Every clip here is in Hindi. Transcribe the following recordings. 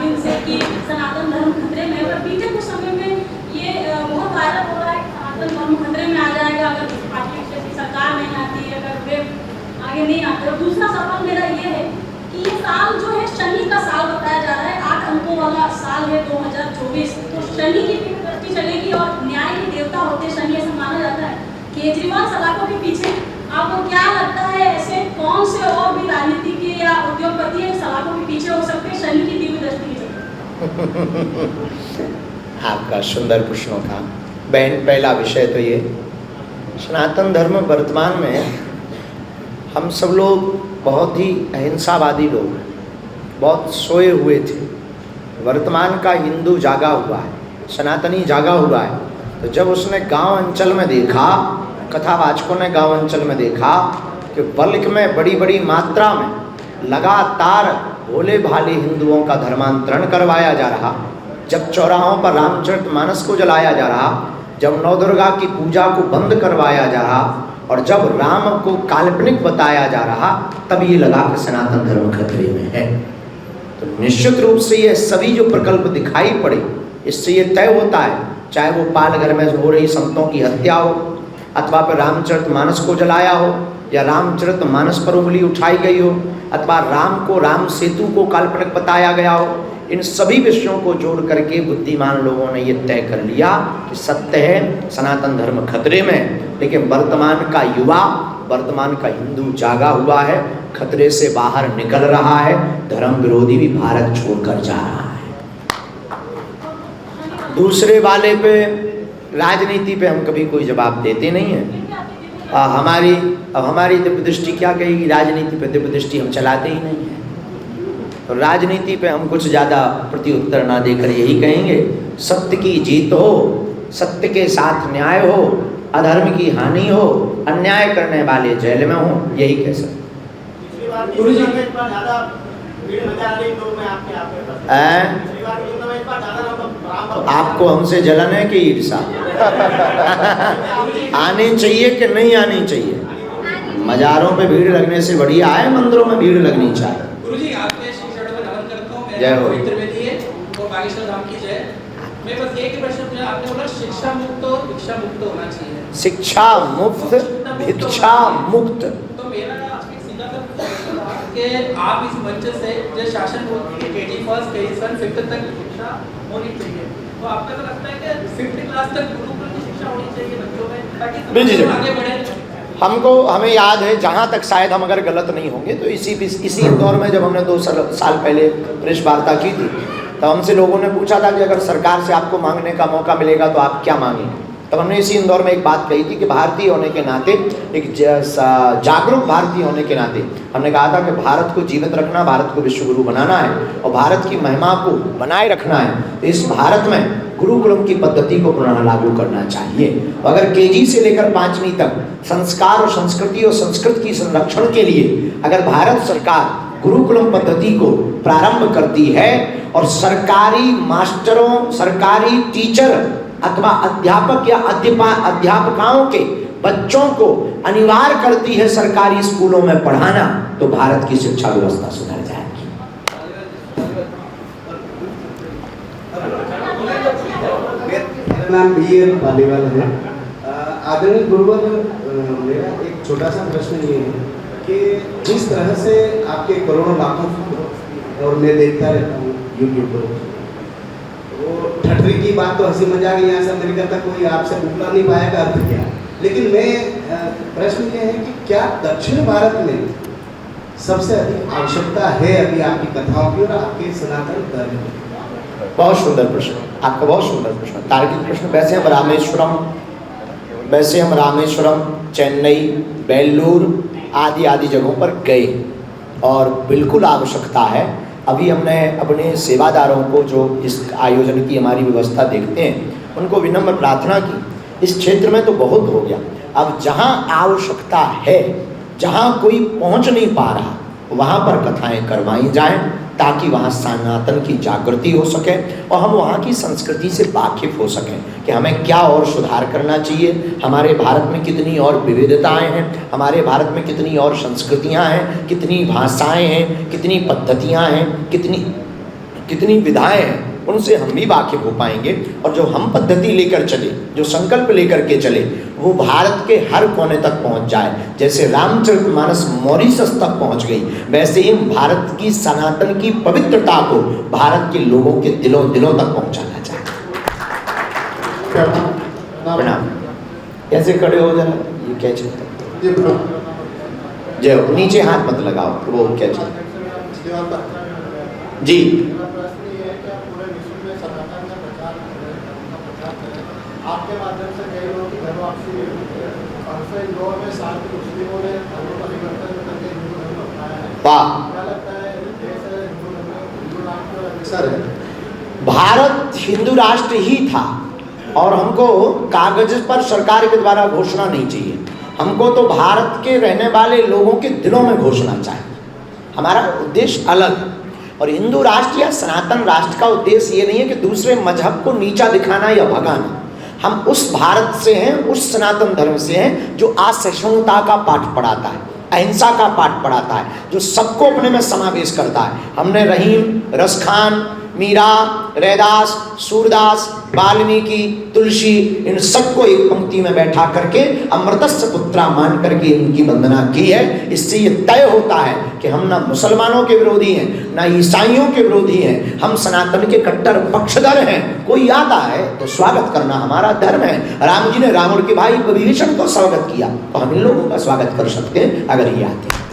दिन से कि सनातन धर्म खतरे में है, पर बीते कुछ समय में ये बहुत वायरल हो रहा है कि सनातन धर्म खतरे में आ जाएगा अगर पार्टी की सरकार नहीं आती, अगर वे आगे नहीं आते। और दूसरा सवाल मेरा ये है कि ये साल जो है शनि का साल बताया जा रहा है, 8 अंकों वाला साल है 2024, तो शनि की दृष्टि चलेगी और न्याय के देवता होते शनि, ऐसा माना जाता है। केजरीवाल सलाखों के पीछे, आपको क्या लगता है ऐसे कौन से और भी राजनीतिक या उद्योगपति है सलाखों के पीछे हो सकते हैं शनि की दिव्य दृष्टि की? आपका सुंदर प्रश्नों का बहन, पहला विषय तो ये सनातन धर्म वर्तमान में हम सब लोग बहुत ही अहिंसावादी लोग हैं, बहुत सोए हुए थे। वर्तमान का हिंदू जागा हुआ है, सनातनी जागा हुआ है। तो जब उसने गांव अंचल में देखा, कथावाचकों ने गांव अंचल में देखा कि बल्क में बड़ी बड़ी मात्रा में लगातार भोले भाले हिंदुओं का धर्मांतरण करवाया जा रहा, जब चौराहों पर रामचरितमानस को जलाया जा रहा, जब नवदुर्गा की पूजा को बंद करवाया जा रहा और जब राम को काल्पनिक बताया जा रहा, तब ये लगा कि सनातन धर्म खतरे में है। तो निश्चित रूप से ये सभी जो प्रकल्प दिखाई पड़े, इससे ये तय होता है, चाहे वो पालघर में हो रही संतों की हत्या हो, अथवा फिर रामचरितमानस को जलाया हो, या रामचरितमानस पर उंगली उठाई गई हो, अथवा राम को राम सेतु को काल्पनिक बताया गया हो, इन सभी विषयों को जोड़ करके बुद्धिमान लोगों ने ये तय कर लिया कि सत्य है सनातन धर्म खतरे में। लेकिन वर्तमान का युवा, वर्तमान का हिंदू जागा हुआ है, खतरे से बाहर निकल रहा है, धर्म विरोधी भी भारत छोड़कर जा रहा है। दूसरे वाले पे, राजनीति पे हम कभी कोई जवाब देते नहीं हैं। हमारी दिव्य दृष्टि क्या कहेगी? राजनीति पे दिव्य दृष्टि हम चलाते ही नहीं हैं। तो राजनीति पे हम कुछ ज़्यादा प्रत्युत्तर ना देकर यही कहेंगे, सत्य की जीत हो, सत्य के साथ न्याय हो, अधर्म की हानि हो, अन्याय करने वाले जेल में हो, यही कह सकते। तो आपको हमसे जलन है कि ईर्षा? आनी चाहिए कि नहीं आनी चाहिए? मज़ारों पे भीड़ लगने से बढ़िया है मंदिरों में भीड़ लगनी चाहिए। गुरुजी, आपके श्री चरणों में नमन करता हूं। जय हो। पवित्र वेदी है और बागेश्वर धाम की जय। मैं बस एक ही प्रश्न पूछा, आपने बोला शिक्षा मुक्त और भिक्षा मुक्त होना चाहिए। शिक्षा मुक्त, भिक्षा मुक्त। तो मेरा आपसे सीधा सा प्रश्न था कि आप इस मंच से जो शासन बोलती है KG फर्स्ट, KG 1, 5th तक शिक्षा होनी चाहिए, तो आपको तो लगता है कि 5th क्लास तक गुरुकुल की शिक्षा होनी चाहिए बच्चों में, ताकि आगे बढ़े? हमें याद है, जहाँ तक शायद हम अगर गलत नहीं होंगे तो इसी इंदौर में जब हमने 2 साल पहले प्रेस वार्ता की थी, तो हमसे लोगों ने पूछा था कि अगर सरकार से आपको मांगने का मौका मिलेगा तो आप क्या मांगेंगे। तब हमने इसी इंदौर में एक बात कही थी कि भारतीय होने के नाते, एक जागरूक भारतीय होने के नाते हमने कहा था कि भारत को जीवित रखना, भारत को विश्व गुरु बनाना है और भारत की महिमा को बनाए रखना है। तो इस भारत में गुरुकुलम की पद्धति को पुनः लागू करना चाहिए। अगर KG से लेकर 5वीं तक संस्कार और संस्कृति और संस्कृत की संरक्षण के लिए अगर भारत सरकार गुरुकुलम पद्धति को प्रारंभ करती है और सरकारी मास्टरों, सरकारी टीचर अथवा अध्यापक या अध्यापकाओं के बच्चों को अनिवार्य करती है सरकारी स्कूलों में पढ़ाना, तो भारत की शिक्षा व्यवस्था सुधर जाएगी। मेरा नाम BL पालीवाल है। आदरणीय गुरुवर, मेरा एक छोटा सा प्रश्न ये है कि जिस तरह से आपके करोड़ों लाखों, और मैं देखता रहता हूँ यूट्यूब पर, वो ठटरी की बात तो हंसी मजाक यहाँ से अमेरिका तक कोई आपसे उठा नहीं पाएगा अर्थ क्या। लेकिन मैं प्रश्न ये है कि क्या दक्षिण भारत में सबसे अधिक आवश्यकता है अभी आपकी कथाओं की और आपके सनातन धर्म की? बहुत सुंदर प्रश्न, आपका बहुत सुंदर प्रश्न, तार्किक प्रश्न। वैसे हम रामेश्वरम, चेन्नई, बेल्लूर आदि जगहों पर गए और बिल्कुल आवश्यकता है। अभी हमने अपने सेवादारों को जो इस आयोजन की हमारी व्यवस्था देखते हैं, उनको विनम्र प्रार्थना की, इस क्षेत्र में तो बहुत हो गया। अब जहाँ आवश्यकता है, जहाँ कोई पहुँच नहीं पा रहा, वहाँ पर कथाएं करवाई जाएं, ताकि वहाँ सनातन की जागृति हो सके और हम वहाँ की संस्कृति से वाकिफ हो सकें कि हमें क्या और सुधार करना चाहिए। हमारे भारत में कितनी और विविधताएं हैं, हमारे भारत में कितनी और संस्कृतियाँ हैं, कितनी भाषाएं हैं, कितनी पद्धतियाँ हैं, कितनी विधाएं हैं, उनसे हम भी वाकिफ हो पाएंगे। और जो हम पद्धति लेकर चले, जो संकल्प लेकर के चले, वो भारत के हर कोने तक पहुंच जाए। जैसे रामचरितमानस मॉरिशस तक पहुंच गई, वैसे ही भारत की सनातन की पवित्रता को भारत के लोगों के दिलों दिलों तक पहुंचाना चाहिए। प्रणाम। कैसे खड़े हो जरा, ये क्या चलता है? जय हो। नीचे हाथ मत लगाओ, वो क्या चलता है? जी। आपके माध्यम से कई लोगों की धर्म वापसी हुई है और फिर इंदौर में साथ ही मुस्लिमों ने धर्म परिवर्तन करके हिंदू धर्म अपनाया है। वाह। क्या लगता है जैसे हिंदू राष्ट्र सर भारत हिंदू राष्ट्र ही था और हमको कागज पर सरकार के द्वारा घोषणा नहीं चाहिए, हमको तो भारत के रहने वाले लोगों के दिलों में घोषणा चाहिए। हमारा उद्देश्य अलग है। और हिंदू राष्ट्र या सनातन राष्ट्र का उद्देश्य ये नहीं है कि दूसरे मजहब को नीचा दिखाना या भगाना। हम उस भारत से हैं, उस सनातन धर्म से हैं जो असहिष्णुता का पाठ पढ़ाता है, अहिंसा का पाठ पढ़ाता है, जो सबको अपने में समावेश करता है। हमने रहीम, रसखान, मीरा, रैदास, सूरदास, वाल्मीकि, तुलसी, इन सबको एक पंक्ति में बैठा करके अमृतस्य पुत्रा मान करके इनकी वंदना की है। इससे ये तय होता है कि हम ना मुसलमानों के विरोधी हैं, ना ईसाइयों के विरोधी हैं, हम सनातन के कट्टर पक्षधर हैं। कोई आता है तो स्वागत करना हमारा धर्म है। राम जी ने रावण के भाई विभीषण को स्वागत किया, तो हम इन लोगों का स्वागत कर सकते हैं अगर ये आते हैं।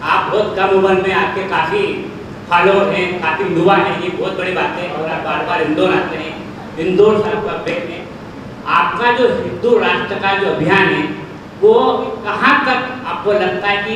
आप बहुत कम उम्र में आपके काफ़ी फॉलोअर हैं, काफ़ी युवा हैं, ये बहुत बड़ी बात है। और आप बार बार इंदौर आते हैं, इंदौर से आपका पेट है। आपका जो हिंदू राष्ट्र का जो अभियान है वो कहाँ तक आपको लगता है कि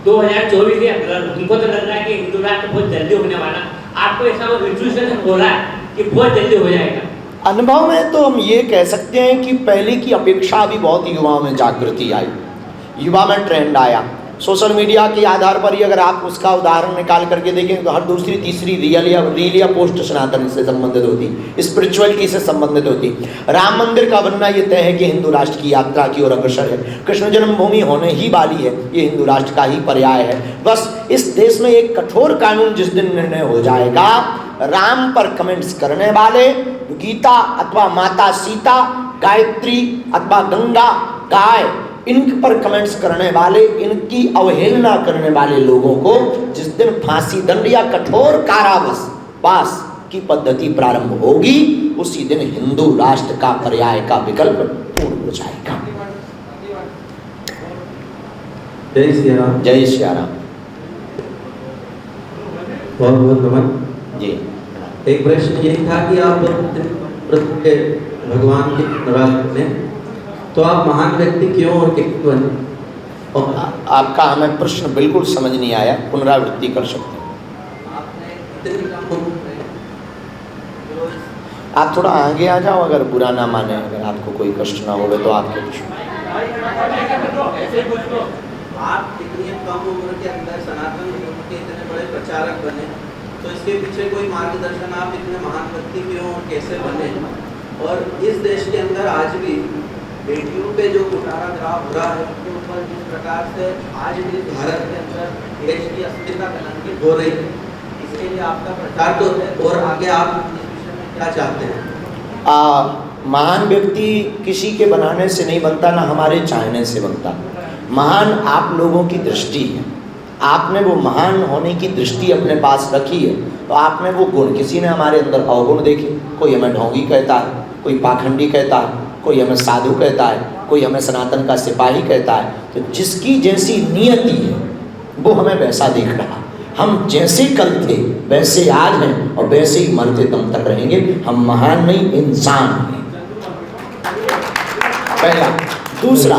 2024 है? हमको तो लग रहा है कि हिंदू राष्ट्र बहुत जल्दी होने वाला, आपको ऐसा वो इंट्यूशन हो रहा है कि बहुत जल्दी हो जाएगा? अनुभव में तो हम ये कह सकते हैं कि पहले की अपेक्षा अभी बहुत युवाओं में जागृति आई, युवा में ट्रेंड आया। सोशल मीडिया के आधार पर ही अगर आप उसका उदाहरण निकाल करके देखें तो हर दूसरी तीसरी रील या पोस्ट सनातन से संबंधित होती, स्पिरिचुअलिटी से संबंधित होती। राम मंदिर का बनना ये तय है कि हिंदू राष्ट्र की यात्रा की ओर अग्रसर है। कृष्ण जन्मभूमि होने ही वाली है, ये हिंदू राष्ट्र का ही पर्याय है। बस इस देश में एक कठोर कानून जिस दिन निर्णय हो जाएगा, राम पर कमेंट्स करने वाले, गीता अथवा माता सीता, गायत्री अथवा गंगा, गाय, इन पर कमेंट्स करने वाले, इनकी अवहेलना करने वाले लोगों को जिस दिन फांसी दंड या कठोर कारावास की पद्धति प्रारंभ होगी, उसी दिन हिंदू राष्ट्र का पर्याय का विकल्प पूर्ण हो जाएगा। जय श्री राम। जय श्री राम। बहुत बहुत नमन जी। एक प्रश्न ये था कि आप भगवान के नवरात्र में, तो आप महान व्यक्ति क्यों और कितने बने? और आपका हमें प्रश्न बिल्कुल समझ नहीं आया, पुनरावृत्ति कर सकते हैं? आप थोड़ा आगे आ जाओ, अगर बुरा ना माने, अगर आपको कोई कष्ट ना हो तो आपके प्रश्न। आप इतनी कम उम्र के अंदर सनातन धर्म के इतने बड़े प्रचारक बने, तो इसके पीछे कोई मार्गदर्शन, आप इतने महान व्यक्ति क्यों और कैसे बने? और इस देश के अंदर आज भी बेटियों पे जो कुटारा ग्राफ हो रहा है, उसके ऊपर जिस प्रकार से आज भी भारत के अंदर देश की अस्मिता कलंकित हो रही है, इसके लिए आपका प्रचार तो है, और आगे आप इस विषय में क्या चाहते हैं? महान व्यक्ति किसी के बनाने से नहीं बनता, ना हमारे चाहने से बनता। महान आप लोगों की दृष्टि है। आपने वो महान होने की दृष्टि अपने पास रखी है, तो आपने वो गुण, किसी ने हमारे अंदर अवगुण देखे, कोई हमें ढोंगी कहता है, कोई पाखंडी कहता है, कोई हमें साधु कहता है, कोई हमें सनातन का सिपाही कहता है। तो जिसकी जैसी नियति है वो हमें वैसा देख रहा। हम जैसे कल थे वैसे आज हैं और वैसे ही मरते दम तक रहेंगे। हम महान नहीं, इंसान हैं। पहला। दूसरा,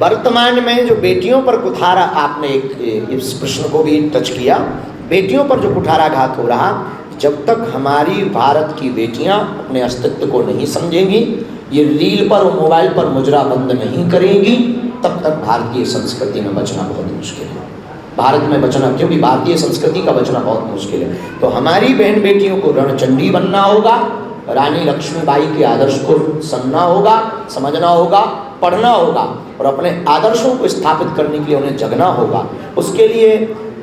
वर्तमान में जो बेटियों पर कुठारा, आपने एक इस प्रश्न को भी टच किया, बेटियों पर जो कुठाराघात हो रहा, जब तक हमारी भारत की बेटियां अपने अस्तित्व को नहीं समझेंगी, ये रील पर और मोबाइल पर मुजरा बंद नहीं करेंगी, तब तक भारतीय संस्कृति में बचना बहुत मुश्किल है। भारत में बचना, क्योंकि भारतीय संस्कृति का बचना बहुत मुश्किल है। तो हमारी बहन बेटियों को रणचंडी बनना होगा, रानी लक्ष्मीबाई के आदर्श को सुनना होगा, समझना होगा, पढ़ना होगा और अपने आदर्शों को स्थापित करने के लिए उन्हें जगना होगा। उसके लिए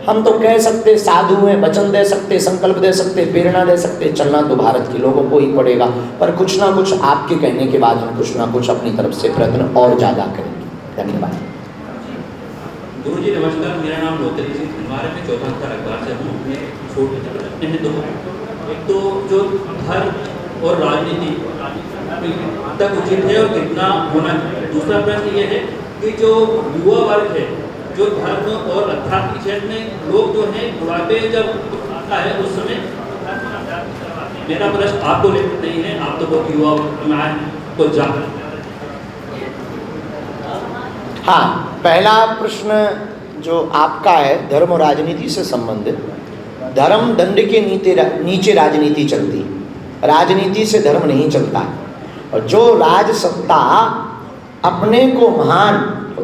हम तो कह सकते साधु हैं, वचन दे सकते, संकल्प दे सकते, प्रेरणा दे सकते, चलना तो भारत के लोगों को ही पड़ेगा, पर कुछ ना कुछ आपके कहने के बाद हम कुछ ना कुछ अपनी तरफ से प्रयत्न और ज़्यादा करेंगे। धन्यवाद। गुरु जी नमस्कार, मेरा नाम लोतेश सिंह हमारे में चौथा स्तर अखबार से हूँ। मैं छोटे रखते हैं दो, एक तो जो धर्म और राजनीति तक उचित है और कितना होना चाहिए। दूसरा प्रश्न ये है कि जो युवा वर्ग है, जो धर्म और अध्यात्म के क्षेत्र में लोग जो हैं बुढ़ापे जब आता है उस समय, मेरा प्रश्न आपको लेकर नहीं है, आप तो बहुत युवा में आए को जाकर। हाँ, पहला प्रश्न जो आपका है धर्म और राजनीति से संबंधित। धर्म दंड के नीचे राजनीति चलती, राजनीति से धर्म नहीं चलता। और जो राज सत्ता अपने को महान,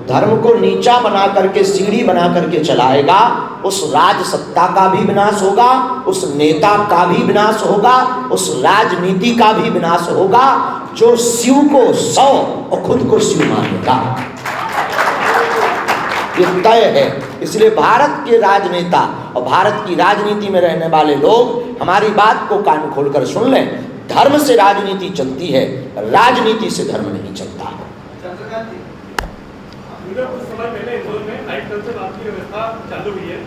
धर्म को नीचा बना करके, सीढ़ी बना करके चलाएगा, उस राज सत्ता का भी विनाश होगा, उस नेता का भी विनाश होगा, उस राजनीति का भी विनाश होगा जो शिव को 100 और खुद को शिव मानेगा। ये तय है। इसलिए भारत के राजनेता और भारत की राजनीति में रहने वाले लोग हमारी बात को कान खोलकर सुन लें। धर्म से राजनीति चलती है, राजनीति से धर्म नहीं चलता। कुछ समय पहले इंदौर में नाइट कल्चर आपकी व्यवस्था चालू हुई है।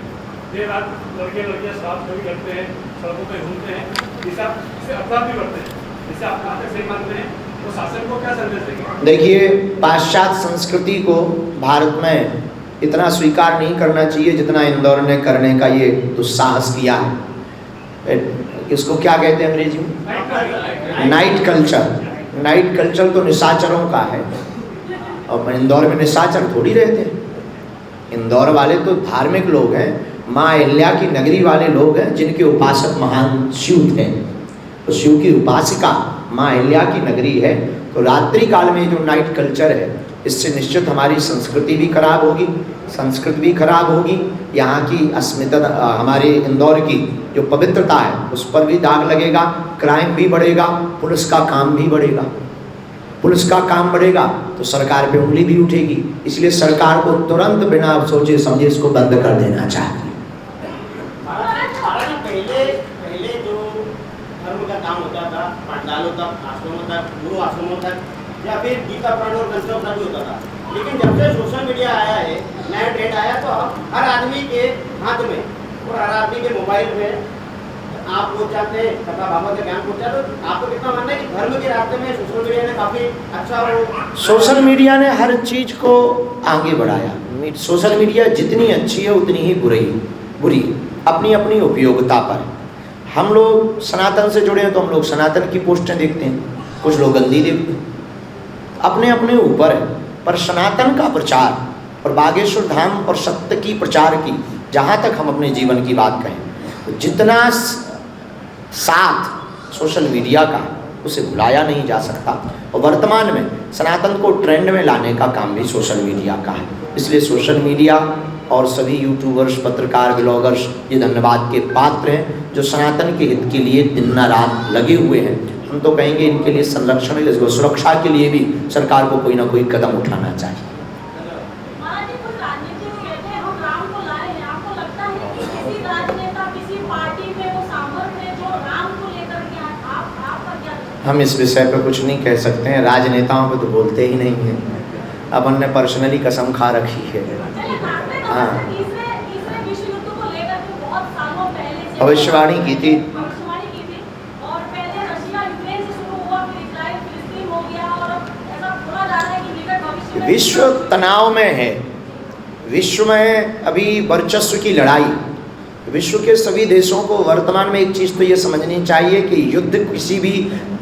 देर रात लड़कियां शराब चोरी करते हैं, सड़कों पे घूमते हैं, इससे अपराध भी बढ़ते हैं। जिससे आप कहाँ तक सही मानते हैं, तो शासन को क्या संदेश देंगे? देखिए, पाश्चात्य संस्कृति को भारत में इतना स्वीकार नहीं करना चाहिए जितना इंदौर ने करने का ये दुस्साहस किया है। इसको क्या कहते हैं अंग्रेजी में? Night culture. नाइट कल्चर तो निशाचरों का है, और इंदौर में निशाचर थोड़ी रहते हैं। इंदौर वाले तो धार्मिक लोग हैं, माँ अहिल्या की नगरी वाले लोग हैं, जिनके उपासक महान शिव थे। तो शिव की उपासिका माँ अहिल्या की नगरी है। तो रात्रि काल में जो नाइट कल्चर है, इससे निश्चित हमारी संस्कृति भी खराब होगी, संस्कृति भी खराब होगी, यहाँ की अस्मिता, हमारे इंदौर की जो पवित्रता है उस पर भी दाग लगेगा, क्राइम भी बढ़ेगा, पुलिस का काम भी बढ़ेगा। पुलिस का काम बढ़ेगा तो सरकार पे उंगली भी उठेगी। इसलिए सरकार को तुरंत बिना सोचे समझे इसको बंद कर देना चाहिए। पहले जो धर्म का काम होता था, पाठशालों तक, आश्रमों तक, गुरु आश्रमों तक, या फिर गीता पाठ और ग्रंथों का भी होता था। लेकिन जब से सोशल मीडिया आया है, नया ट्रेंड आया, तो अब हर आदमी के हाथ में और हर आदमी के मोबाइल में आप वो चाहते हैं कथा भागवत का ज्ञान पहुंचा। तो आपको कितना मानना है कि धर्म के रास्ते में सोशल मीडिया ने काफी अच्छा वो? सोशल मीडिया ने हर चीज को आगे बढ़ाया। सोशल मीडिया जितनी अच्छी है उतनी ही बुरी अपनी अपनी उपयोगिता पर। हम लोग सनातन से जुड़े हैं तो हम लोग सनातन की पोस्टें देखते हैं, कुछ लोग गंदी देखते हैं, अपने अपने ऊपर है। पर सनातन का प्रचार और बागेश्वर धाम और सत्य की प्रचार की, जहाँ तक हम अपने जीवन की बात कहें, तो जितना साथ सोशल मीडिया का, उसे भुलाया नहीं जा सकता। और वर्तमान में सनातन को ट्रेंड में लाने का काम भी सोशल मीडिया का है। इसलिए सोशल मीडिया और सभी यूट्यूबर्स, पत्रकार, ब्लॉगर्स ये धन्यवाद के पात्र हैं जो सनातन के हित के लिए दिन रात लगे हुए हैं। हम तो कहेंगे इनके लिए संरक्षण, इसको सुरक्षा के लिए भी सरकार को कोई ना कोई कदम उठाना चाहिए। हम इस विषय पर कुछ नहीं कह सकते हैं, राजनेताओं पे तो बोलते ही नहीं हैं। अपन ने पर्सनली कसम खा रखी है। हाँ, भविष्यवाणी की थी। विश्व तनाव में है, विश्व में अभी वर्चस्व की लड़ाई। विश्व के सभी देशों को वर्तमान में एक चीज़ तो ये समझनी चाहिए कि युद्ध किसी भी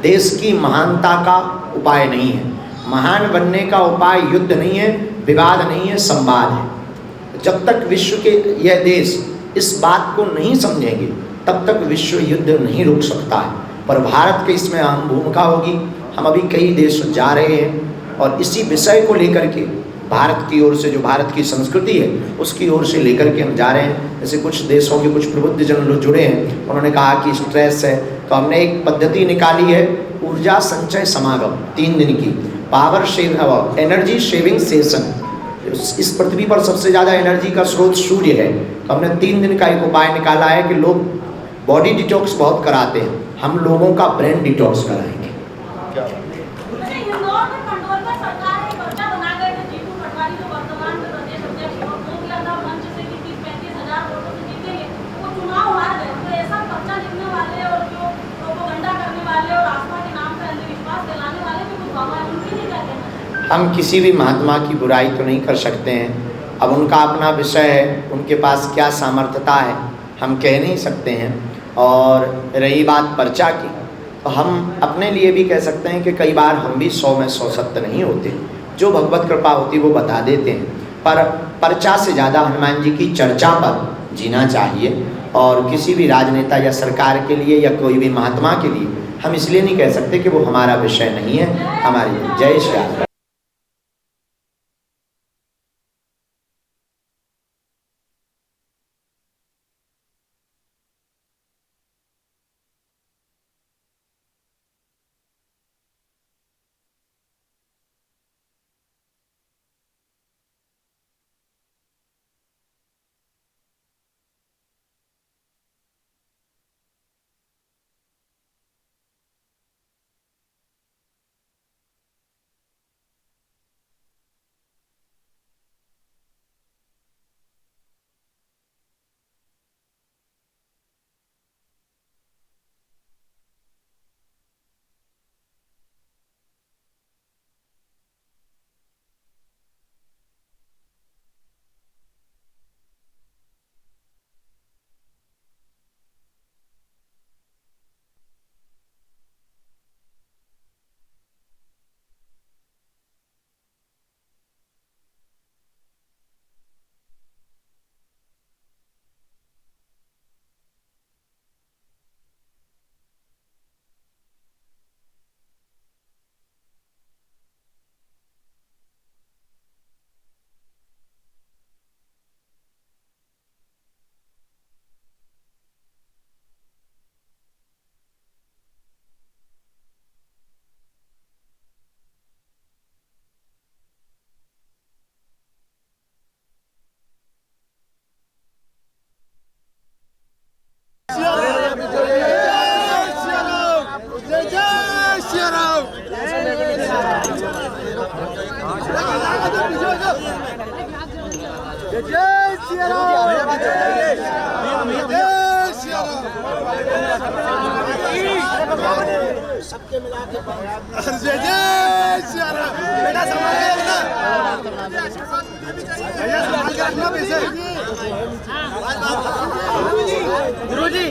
देश की महानता का उपाय नहीं है। महान बनने का उपाय युद्ध नहीं है, विवाद नहीं है, संवाद है। जब तक विश्व के यह देश इस बात को नहीं समझेंगे तब तक विश्व युद्ध नहीं रुक सकता है। पर भारत की इसमें अहम भूमिका होगी। हम अभी कई देश जा रहे हैं और इसी विषय को लेकर के भारत की ओर से, जो भारत की संस्कृति है उसकी ओर से लेकर के हम जा रहे हैं। जैसे कुछ देशों के कुछ प्रबुद्ध जन लोग जुड़े हैं, उन्होंने कहा कि स्ट्रेस है, तो हमने एक पद्धति निकाली है ऊर्जा संचय समागम 3 दिन की, पावर एनर्जी शेविंग सेशन। इस पृथ्वी पर सबसे ज़्यादा एनर्जी का स्रोत सूर्य है। तो हमने 3 दिन का एक उपाय निकाला है कि लोग बॉडी डिटॉक्स बहुत कराते हैं, हम लोगों का ब्रेन डिटॉक्स कराएंगे। अच्छा, इंदौर में पंडोल में सरकार ने पर्चा बना गए थे जीतू पटवारी जो वर्तमान में प्रदेश अध्यक्ष हैं, और वो किया था मंच से कि 30-35 हजार वोटों से जीतेंगे, वो चुनाव हार गए। तो ऐसा पर्चा लिखने वाले और जो प्रोपेगेंडा करने वाले और आस्था के नाम पर अंधविश्वास फैलाने वाले भी कुछ हमारे उनके नहीं कहते हैं। हम किसी भी महात्मा की बुराई तो नहीं कर सकते हैं, अब उनका अपना विषय है, उनके पास क्या सामर्थ्यता है हम कह नहीं सकते हैं। और रही बात पर्चा की, तो हम अपने लिए भी कह सकते हैं कि कई बार हम भी 100 में 100 सत्य नहीं होते, जो भगवत कृपा होती वो बता देते हैं। पर पर्चा से ज़्यादा हनुमान जी की चर्चा पर जीना चाहिए। और किसी भी राजनेता या सरकार के लिए या कोई भी महात्मा के लिए हम इसलिए नहीं कह सकते कि वो हमारा विषय नहीं है, हमारी। जय श्री राम। सबके मिला के जय जय श्री राम। बेटा संभाल के गुरुजी